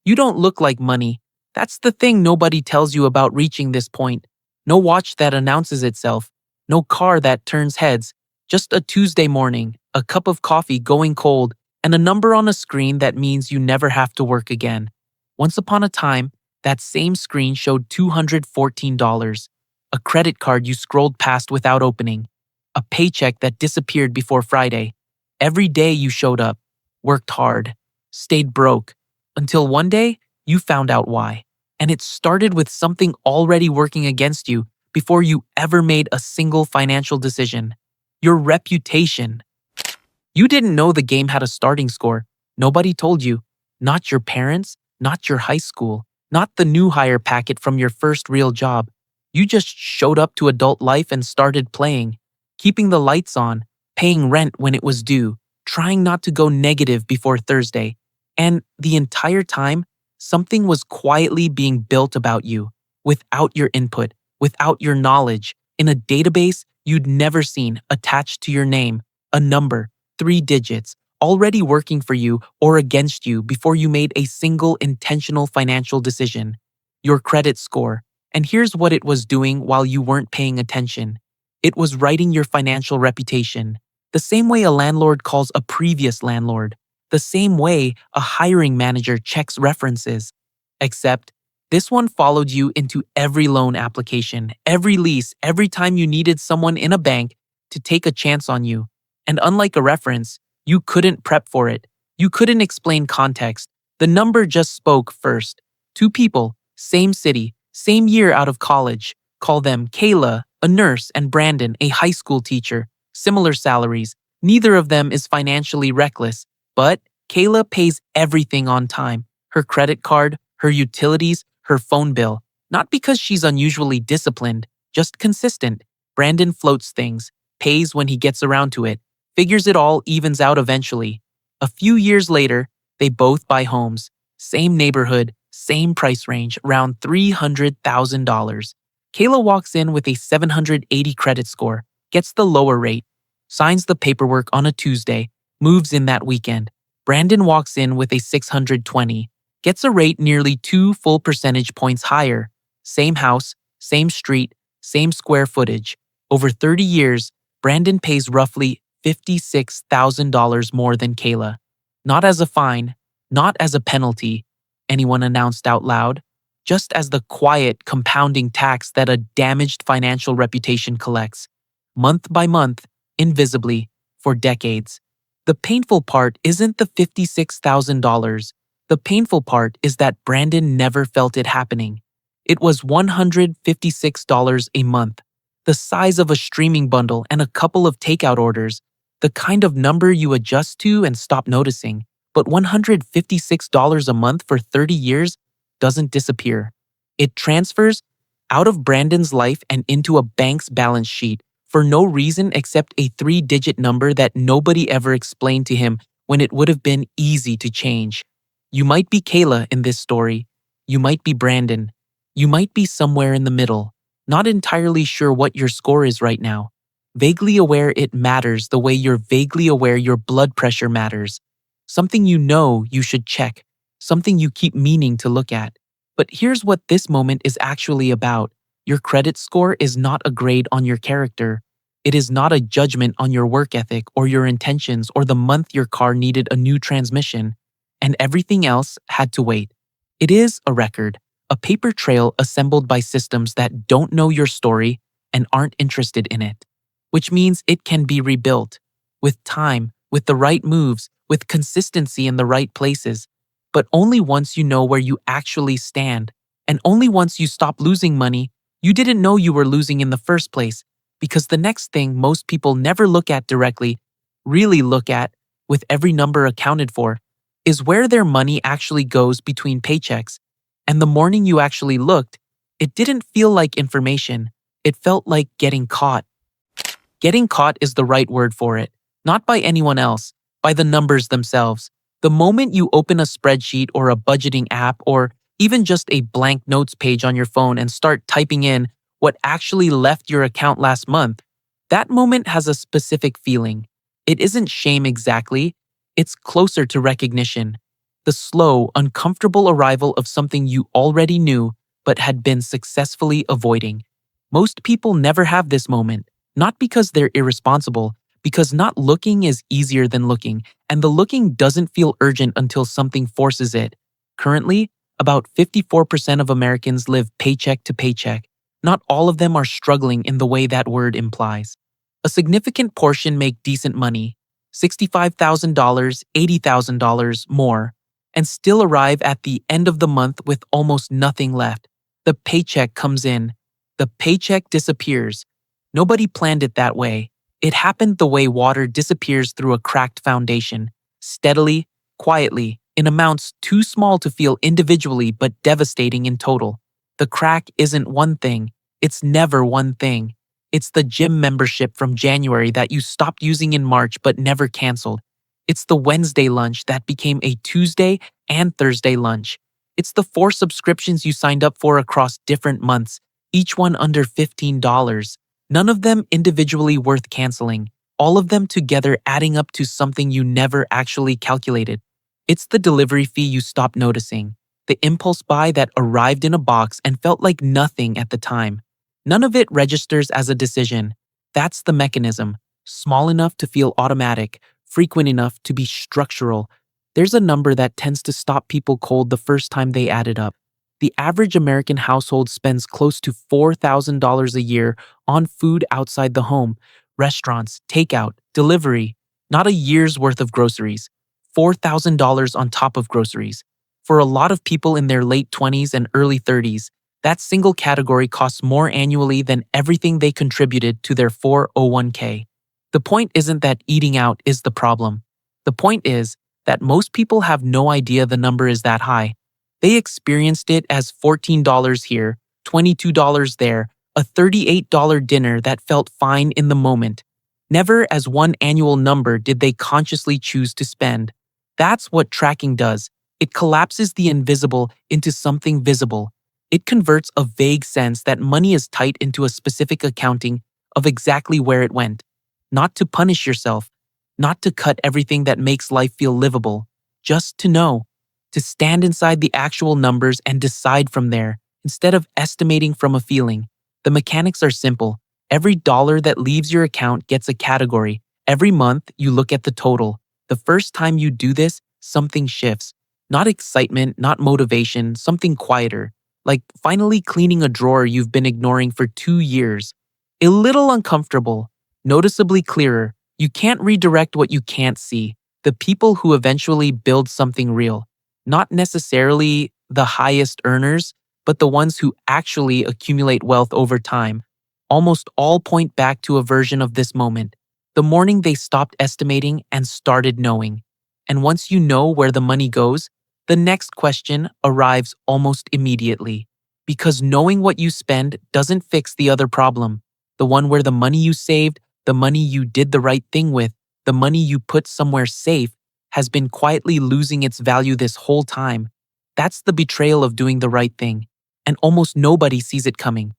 You don't look like money. That's the thing nobody tells you about reaching this point. No watch that announces itself. No car that turns heads. Just a Tuesday morning, a cup of coffee going cold, and a number on a screen that means you never have to work again. Once upon a time, that same screen showed $214, a credit card you scrolled past without opening, a paycheck that disappeared before Friday. Every day you showed up, worked hard, stayed broke, until one day you found out why. And it started with something already working against you before you ever made a single financial decision. Your reputation. You didn't know the game had a starting score. Nobody told you. Not your parents, not your high school, not the new hire packet from your first real job. You just showed up to adult life and started playing, keeping the lights on, paying rent when it was due, trying not to go negative before Thursday. And the entire time, something was quietly being built about you, without your input, without your knowledge, in a database you'd never seen attached to your name, a number, 3 digits, already working for you or against you before you made a single intentional financial decision. Your credit score. And here's what it was doing while you weren't paying attention. It was writing your financial reputation, the same way a landlord calls a previous landlord, the same way a hiring manager checks references. Except, this one followed you into every loan application, every lease, every time you needed someone in a bank to take a chance on you. And unlike a reference, you couldn't prep for it. You couldn't explain context. The number just spoke first. Two people, same city, same year out of college. Call them Kayla, a nurse, and Brandon, a high school teacher. Similar salaries. Neither of them is financially reckless. But Kayla pays everything on time. Her credit card, her utilities, her phone bill. Not because she's unusually disciplined, just consistent. Brandon floats things, pays when he gets around to it, figures it all evens out eventually. A few years later, they both buy homes. Same neighborhood, same price range, around $300,000. Kayla walks in with a 780 credit score, gets the lower rate, signs the paperwork on a Tuesday, moves in that weekend. Brandon walks in with a 620, gets a rate nearly 2 full percentage points higher. Same house, same street, same square footage. Over 30 years, Brandon pays roughly $56,000 more than Kayla. Not as a fine, not as a penalty, anyone announced out loud, just as the quiet, compounding tax that a damaged financial reputation collects, month by month, invisibly, for decades. The painful part isn't the $56,000. The painful part is that Brandon never felt it happening. It was $156 a month, the size of a streaming bundle and a couple of takeout orders, the kind of number you adjust to and stop noticing. But $156 a month for 30 years doesn't disappear. It transfers out of Brandon's life and into a bank's balance sheet for no reason except a 3-digit number that nobody ever explained to him when it would have been easy to change. You might be Kayla in this story. You might be Brandon. You might be somewhere in the middle, not entirely sure what your score is right now. Vaguely aware it matters the way you're vaguely aware your blood pressure matters. Something you know you should check, something you keep meaning to look at. But here's what this moment is actually about. Your credit score is not a grade on your character. It is not a judgment on your work ethic or your intentions or the month your car needed a new transmission, and everything else had to wait. It is a record, a paper trail assembled by systems that don't know your story and aren't interested in it, which means it can be rebuilt with time, with the right moves, with consistency in the right places, but only once you know where you actually stand, and only once you stop losing money you didn't know you were losing in the first place, because the next thing most people never look at directly, really look at, with every number accounted for, is where their money actually goes between paychecks. And the morning you actually looked, it didn't feel like information. It felt like getting caught. Getting caught is the right word for it, not by anyone else, by the numbers themselves. The moment you open a spreadsheet or a budgeting app or even just a blank notes page on your phone and start typing in what actually left your account last month, that moment has a specific feeling. It isn't shame exactly, it's closer to recognition. the slow, uncomfortable arrival of something you already knew but had been successfully avoiding. Most people never have this moment, not because they're irresponsible, because not looking is easier than looking, and the looking doesn't feel urgent until something forces it. Currently, about 54% of Americans live paycheck to paycheck. Not all of them are struggling in the way that word implies. A significant portion make decent money, $65,000, $80,000 more, and still arrive at the end of the month with almost nothing left. The paycheck comes in. The paycheck disappears. Nobody planned it that way. It happened the way water disappears through a cracked foundation, steadily, quietly, in amounts too small to feel individually but devastating in total. The crack isn't one thing. It's never one thing. It's the gym membership from January that you stopped using in March but never canceled. It's the Wednesday lunch that became a Tuesday and Thursday lunch. It's the 4 subscriptions you signed up for across different months, each one under $15. None of them individually worth canceling, all of them together adding up to something you never actually calculated. It's the delivery fee you stopped noticing, the impulse buy that arrived in a box and felt like nothing at the time. None of it registers as a decision. That's the mechanism, small enough to feel automatic, frequent enough to be structural. There's a number that tends to stop people cold the first time they add it up. The average American household spends close to $4,000 a year on food outside the home, restaurants, takeout, delivery, not a year's worth of groceries, $4,000 on top of groceries. For a lot of people in their late 20s and early 30s, that single category costs more annually than everything they contributed to their 401k. The point isn't that eating out is the problem. The point is that most people have no idea the number is that high. They experienced it as $14 here, $22 there, a $38 dinner that felt fine in the moment. Never as one annual number did they consciously choose to spend. That's what tracking does. It collapses the invisible into something visible. It converts a vague sense that money is tight into a specific accounting of exactly where it went. Not to punish yourself, not to cut everything that makes life feel livable, just to know, to stand inside the actual numbers and decide from there, instead of estimating from a feeling. The mechanics are simple. Every dollar that leaves your account gets a category. Every month, you look at the total. The first time you do this, something shifts. Not excitement, not motivation, something quieter, like finally cleaning a drawer you've been ignoring for 2 years. A little uncomfortable, noticeably clearer. You can't redirect what you can't see. The people who eventually build something real, not necessarily the highest earners, but the ones who actually accumulate wealth over time, almost all point back to a version of this moment, the morning they stopped estimating and started knowing. And once you know where the money goes, the next question arrives almost immediately. Because knowing what you spend doesn't fix the other problem, the one where the money you saved, the money you did the right thing with, the money you put somewhere safe, has been quietly losing its value this whole time. That's the betrayal of doing the right thing, and almost nobody sees it coming.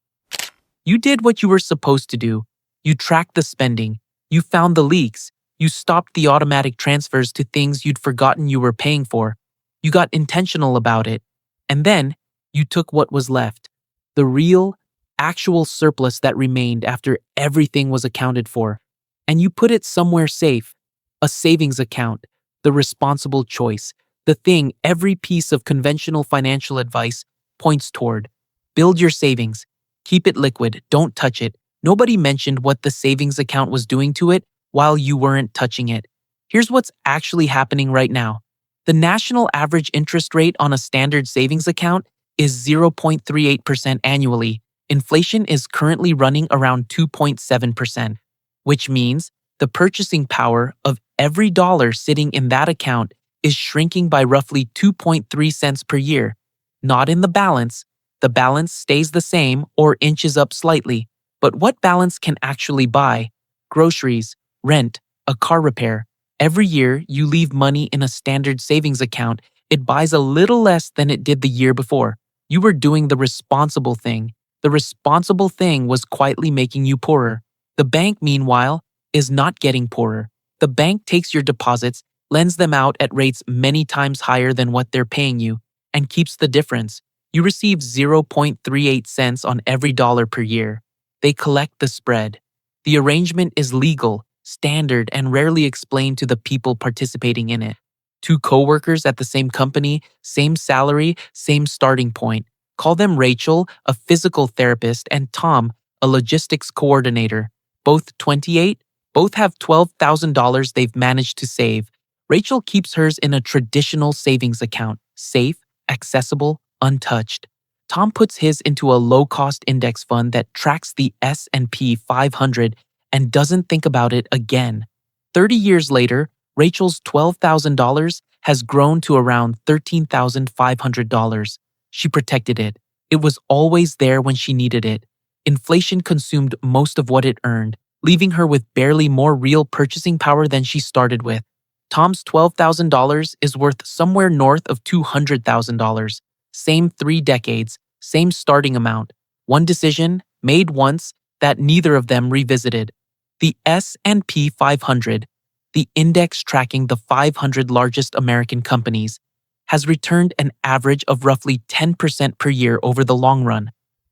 You did what you were supposed to do. You tracked the spending. You found the leaks. You stopped the automatic transfers to things you'd forgotten you were paying for. You got intentional about it. And then, you took what was left. The real, actual surplus that remained after everything was accounted for. And you put it somewhere safe. A savings account. The responsible choice. The thing every piece of conventional financial advice points toward. Build your savings. Keep it liquid. Don't touch it. Nobody mentioned what the savings account was doing to it while you weren't touching it. Here's what's actually happening right now. The national average interest rate on a standard savings account is 0.38% annually. Inflation is currently running around 2.7%, which means the purchasing power of every dollar sitting in that account is shrinking by roughly 2.3 cents per year. Not in the balance. The balance stays the same or inches up slightly. But what balance can actually buy? Groceries, rent, a car repair. Every year you leave money in a standard savings account, it buys a little less than it did the year before. You were doing the responsible thing. The responsible thing was quietly making you poorer. The bank, meanwhile, is not getting poorer. The bank takes your deposits lends them out at rates many times higher than what they're paying you, and keeps the difference. You receive 0.38 cents on every dollar per year. They collect the spread. The arrangement is legal, standard, and rarely explained to the people participating in it. Two coworkers at the same company, same salary, same starting point. Call them Rachel, a physical therapist, and Tom, a logistics coordinator. Both 28, both have $12,000 they've managed to save. Rachel keeps hers in a traditional savings account, safe, accessible, untouched. Tom puts his into a low-cost index fund that tracks the S&P 500 and doesn't think about it again. 30 years later, Rachel's $12,000 has grown to around $13,500. She protected it. It was always there when she needed it. Inflation consumed most of what it earned, leaving her with barely more real purchasing power than she started with. Tom's $12,000 is worth somewhere north of $200,000. Same 3 decades, same starting amount. One decision, made once, that neither of them revisited. The S&P 500, the index tracking the 500 largest American companies, has returned an average of roughly 10% per year over the long run.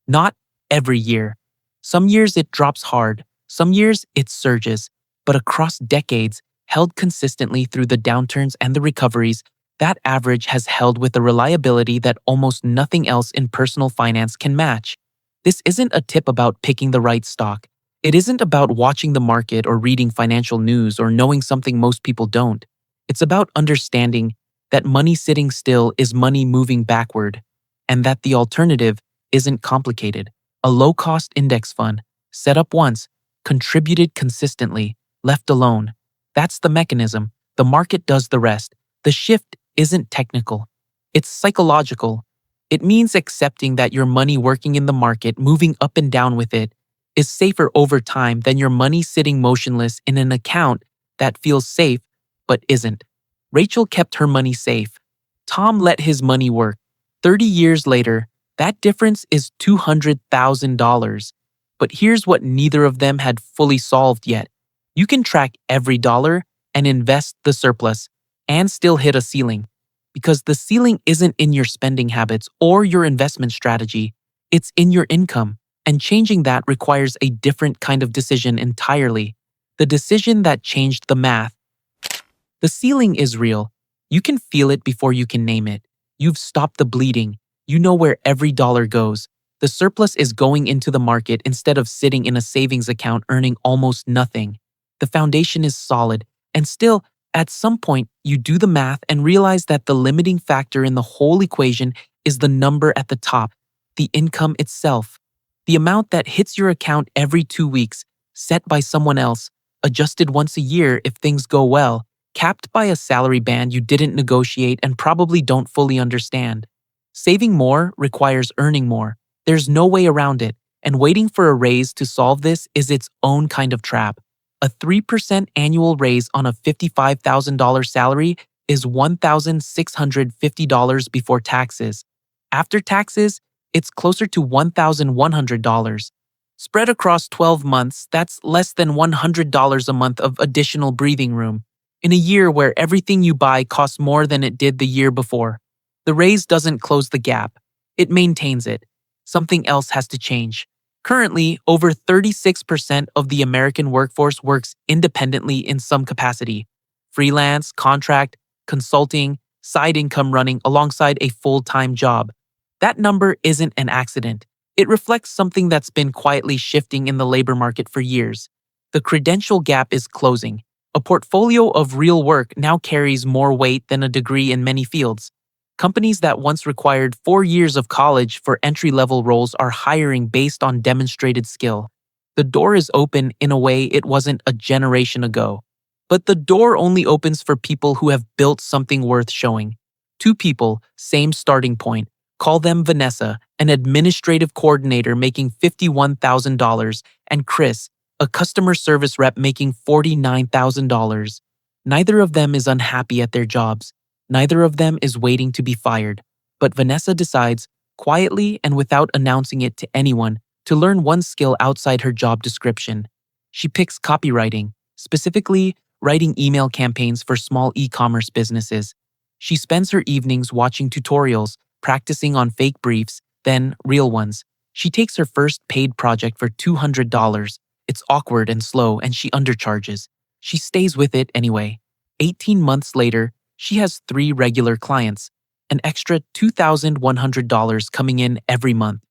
Not every year. Some years it drops hard, some years it surges, but across decades, held consistently through the downturns and the recoveries, that average has held with a reliability that almost nothing else in personal finance can match. This isn't a tip about picking the right stock. It isn't about watching the market or reading financial news or knowing something most people don't. It's about understanding that money sitting still is money moving backward, and that the alternative isn't complicated. A low-cost index fund, set up once, contributed consistently, left alone. That's the mechanism. The market does the rest. The shift isn't technical. It's psychological. It means accepting that your money working in the market, moving up and down with it, is safer over time than your money sitting motionless in an account that feels safe but isn't. Rachel kept her money safe. Tom let his money work. 30 years later, that difference is $200,000. But here's what neither of them had fully solved yet. You can track every dollar and invest the surplus and still hit a ceiling. Because the ceiling isn't in your spending habits or your investment strategy, it's in your income. And changing that requires a different kind of decision entirely. The decision that changed the math. The ceiling is real. You can feel it before you can name it. You've stopped the bleeding. You know where every dollar goes. The surplus is going into the market instead of sitting in a savings account earning almost nothing. The foundation is solid, and still, at some point, you do the math and realize that the limiting factor in the whole equation is the number at the top, the income itself. The amount that hits your account every 2 weeks, set by someone else, adjusted once a year if things go well, capped by a salary band you didn't negotiate and probably don't fully understand. Saving more requires earning more. There's no way around it, and waiting for a raise to solve this is its own kind of trap. A 3% annual raise on a $55,000 salary is $1,650 before taxes. After taxes, it's closer to $1,100. Spread across 12 months, that's less than $100 a month of additional breathing room. In a year where everything you buy costs more than it did the year before. The raise doesn't close the gap. It maintains it. Something else has to change. Currently, over 36% of the American workforce works independently in some capacity. Freelance, contract, consulting, side income running alongside a full-time job. That number isn't an accident. It reflects something that's been quietly shifting in the labor market for years. The credential gap is closing. A portfolio of real work now carries more weight than a degree in many fields. Companies that once required 4 years of college for entry-level roles are hiring based on demonstrated skill. The door is open in a way it wasn't a generation ago. But the door only opens for people who have built something worth showing. 2 people, same starting point. Call them Vanessa, an administrative coordinator making $51,000, and Chris, a customer service rep making $49,000. Neither of them is unhappy at their jobs. Neither of them is waiting to be fired. But Vanessa decides, quietly and without announcing it to anyone, to learn one skill outside her job description. She picks copywriting, specifically writing email campaigns for small e-commerce businesses. She spends her evenings watching tutorials, practicing on fake briefs, then real ones. She takes her first paid project for $200. It's awkward and slow, and she undercharges. She stays with it anyway. 18 months later, she has 3 regular clients, an extra $2,100 coming in every month.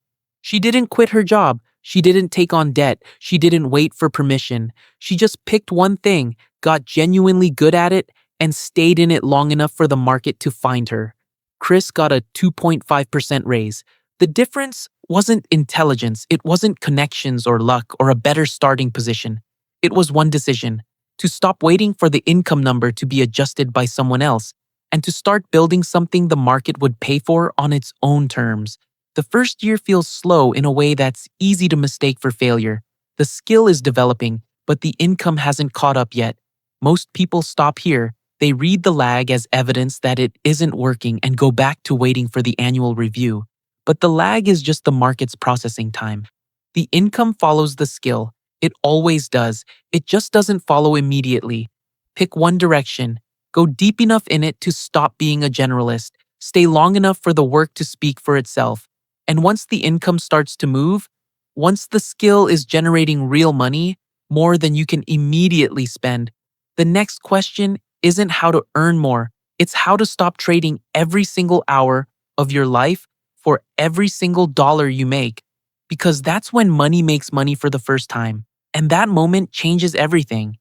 She didn't quit her job. She didn't take on debt. She didn't wait for permission. She just picked one thing, got genuinely good at it, and stayed in it long enough for the market to find her. Chris got a 2.5% raise. The difference wasn't intelligence, it wasn't connections or luck or a better starting position. It was one decision: to stop waiting for the income number to be adjusted by someone else, and to start building something the market would pay for on its own terms. The first year feels slow in a way that's easy to mistake for failure. The skill is developing, but the income hasn't caught up yet. Most people stop here. They read the lag as evidence that it isn't working and go back to waiting for the annual review. But the lag is just the market's processing time. The income follows the skill. It always does. It just doesn't follow immediately. Pick one direction. Go deep enough in it to stop being a generalist. Stay long enough for the work to speak for itself. And once the income starts to move, once the skill is generating real money, more than you can immediately spend, the next question isn't how to earn more. It's how to stop trading every single hour of your life for every single dollar you make. Because that's when money makes money for the first time. And that moment changes everything.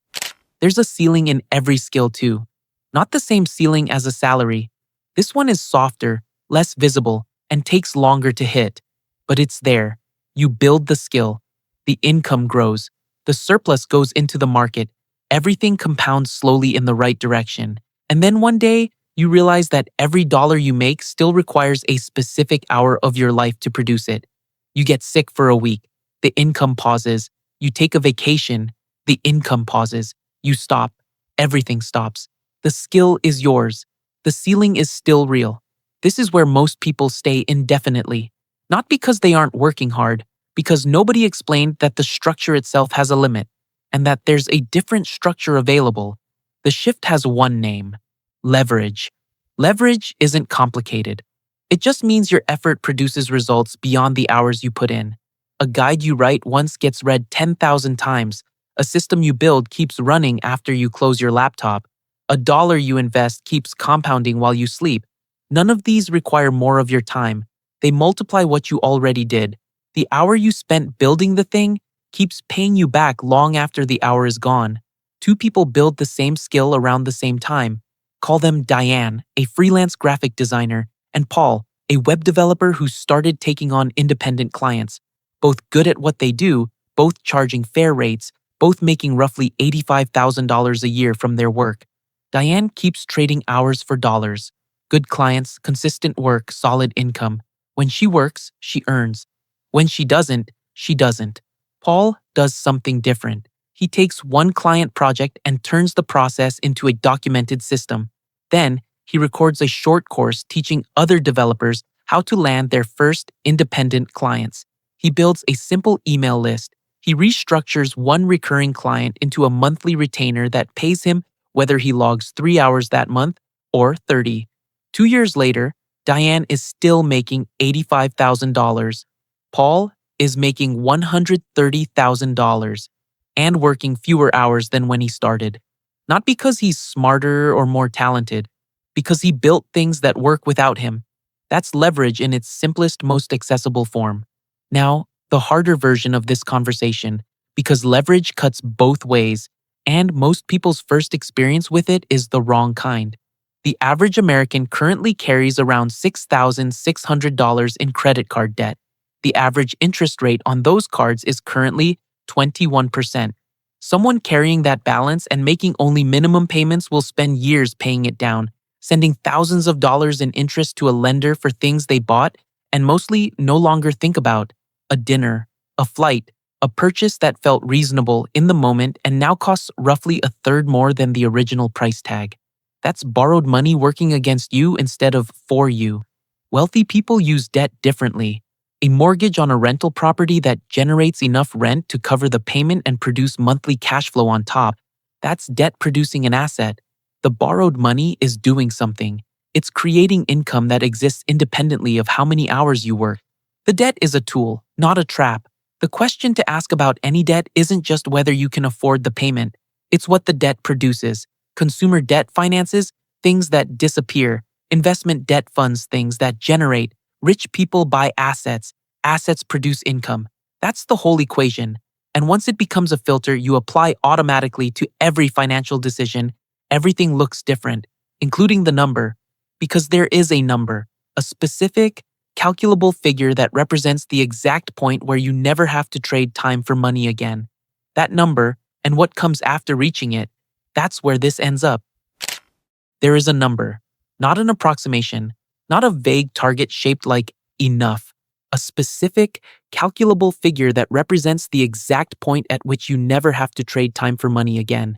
There's a ceiling in every skill too. Not the same ceiling as a salary. This one is softer, less visible, and takes longer to hit. But it's there. You build the skill. The income grows. The surplus goes into the market. Everything compounds slowly in the right direction. And then one day, you realize that every dollar you make still requires a specific hour of your life to produce it. You get sick for a week. The income pauses. You take a vacation. The income pauses. You stop. Everything stops. The skill is yours. The ceiling is still real. This is where most people stay indefinitely. Not because they aren't working hard, because nobody explained that the structure itself has a limit, and that there's a different structure available. The shift has one name: leverage. Leverage isn't complicated. It just means your effort produces results beyond the hours you put in. A guide you write once gets read 10,000 times. A system you build keeps running after you close your laptop. A dollar you invest keeps compounding while you sleep. None of these require more of your time. They multiply what you already did. The hour you spent building the thing keeps paying you back long after the hour is gone. 2 people build the same skill around the same time. Call them Diane, a freelance graphic designer, and Paul, a web developer who started taking on independent clients. Both good at what they do, both charging fair rates, both making roughly $85,000 a year from their work. Diane keeps trading hours for dollars. Good clients, consistent work, solid income. When she works, she earns. When she doesn't, she doesn't. Paul does something different. He takes one client project and turns the process into a documented system. Then, he records a short course teaching other developers how to land their first independent clients. He builds a simple email list. He restructures one recurring client into a monthly retainer that pays him whether he logs 3 hours that month or 30. 2 years later, Diane is still making $85,000. Paul is making $130,000 and working fewer hours than when he started. Not because he's smarter or more talented, because he built things that work without him. That's leverage in its simplest, most accessible form. Now, the harder version of this conversation, because leverage cuts both ways, and most people's first experience with it is the wrong kind. The average American currently carries around $6,600 in credit card debt. The average interest rate on those cards is currently 21%. Someone carrying that balance and making only minimum payments will spend years paying it down, sending thousands of dollars in interest to a lender for things they bought and mostly no longer think about: a dinner, a flight, a purchase that felt reasonable in the moment and now costs roughly a third more than the original price tag. That's borrowed money working against you instead of for you. Wealthy people use debt differently. A mortgage on a rental property that generates enough rent to cover the payment and produce monthly cash flow on top. That's debt producing an asset. The borrowed money is doing something. It's creating income that exists independently of how many hours you work. The debt is a tool, not a trap. The question to ask about any debt isn't just whether you can afford the payment, it's what the debt produces. Consumer debt finances things that disappear, investment debt funds things that generate, rich people buy assets, assets produce income. That's the whole equation. And once it becomes a filter you apply automatically to every financial decision, everything looks different, including the number. Because there is a number, a specific, calculable figure that represents the exact point where you never have to trade time for money again. That number, and what comes after reaching it, that's where this ends up. There is a number, not an approximation, not a vague target shaped like enough, a specific, calculable figure that represents the exact point at which you never have to trade time for money again.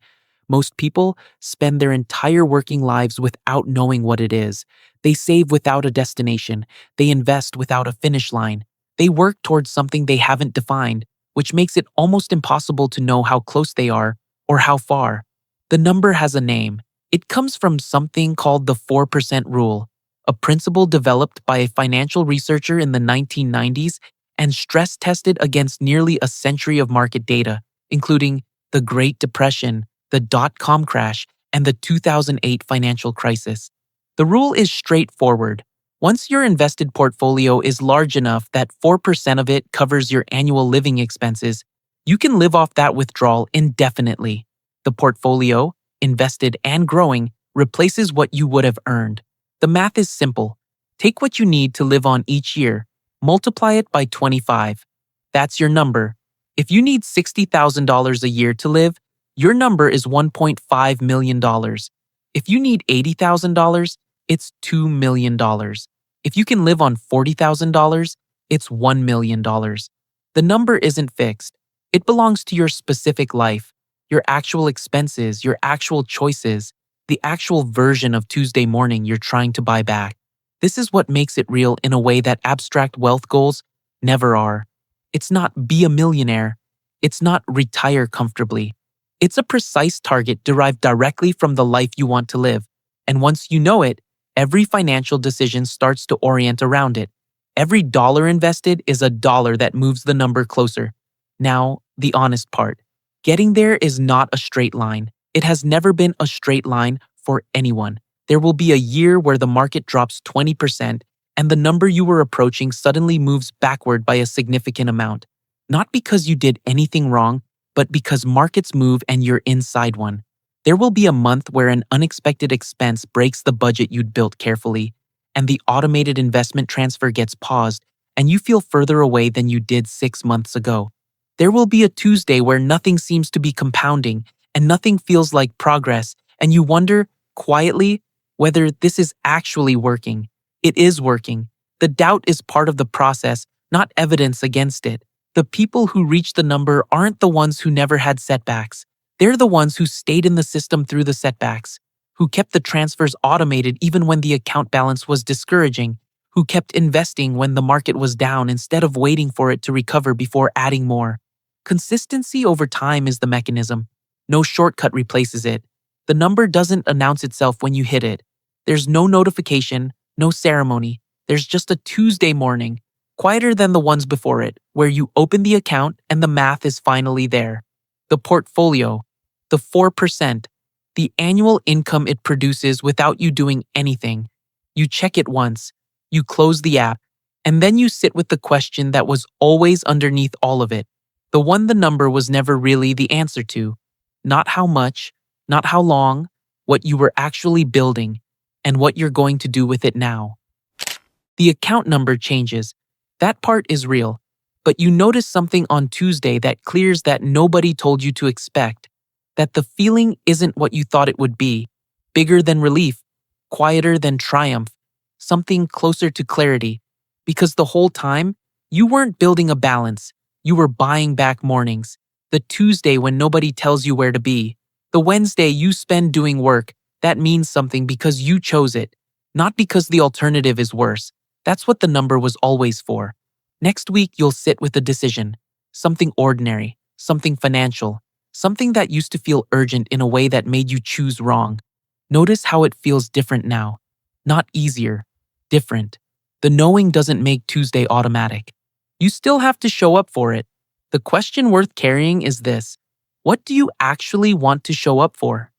Most people spend their entire working lives without knowing what it is. They save without a destination. They invest without a finish line. They work towards something they haven't defined, which makes it almost impossible to know how close they are or how far. The number has a name. It comes from something called the 4% rule, a principle developed by a financial researcher in the 1990s and stress tested against nearly a century of market data, including the Great Depression, the dot-com crash, and the 2008 financial crisis. The rule is straightforward. Once your invested portfolio is large enough that 4% of it covers your annual living expenses, you can live off that withdrawal indefinitely. The portfolio, invested and growing, replaces what you would have earned. The math is simple. Take what you need to live on each year, multiply it by 25. That's your number. If you need $60,000 a year to live, your number is $1.5 million. If you need $80,000, it's $2 million. If you can live on $40,000, it's $1 million. The number isn't fixed. It belongs to your specific life, your actual expenses, your actual choices, the actual version of Tuesday morning you're trying to buy back. This is what makes it real in a way that abstract wealth goals never are. It's not be a millionaire. It's not retire comfortably. It's a precise target derived directly from the life you want to live. And once you know it, every financial decision starts to orient around it. Every dollar invested is a dollar that moves the number closer. Now, the honest part. Getting there is not a straight line. It has never been a straight line for anyone. There will be a year where the market drops 20% and the number you were approaching suddenly moves backward by a significant amount. Not because you did anything wrong, but because markets move and you're inside one. There will be a month where an unexpected expense breaks the budget you'd built carefully, and the automated investment transfer gets paused, and you feel further away than you did 6 months ago. There will be a Tuesday where nothing seems to be compounding, and nothing feels like progress, and you wonder, quietly, whether this is actually working. It is working. The doubt is part of the process, not evidence against it. The people who reach the number aren't the ones who never had setbacks. They're the ones who stayed in the system through the setbacks, who kept the transfers automated even when the account balance was discouraging, who kept investing when the market was down instead of waiting for it to recover before adding more. Consistency over time is the mechanism. No shortcut replaces it. The number doesn't announce itself when you hit it. There's no notification, no ceremony. There's just a Tuesday morning, quieter than the ones before it, where you open the account and the math is finally there. The portfolio, the 4%, the annual income it produces without you doing anything. You check it once, you close the app, and then you sit with the question that was always underneath all of it, the one the number was never really the answer to. Not how much, not how long, what you were actually building, and what you're going to do with it now. The account number changes. That part is real. But you notice something on Tuesday that clears that nobody told you to expect. That the feeling isn't what you thought it would be. Bigger than relief. Quieter than triumph. Something closer to clarity. Because the whole time, you weren't building a balance. You were buying back mornings. The Tuesday when nobody tells you where to be. The Wednesday you spend doing work. That means something because you chose it. Not because the alternative is worse. That's what the number was always for. Next week, you'll sit with a decision. Something ordinary, something financial, Something that used to feel urgent in a way that made you choose wrong. Notice how it feels different now. Not easier, different. The knowing doesn't make Tuesday automatic. You still have to show up for it. The question worth carrying is this: what do you actually want to show up for?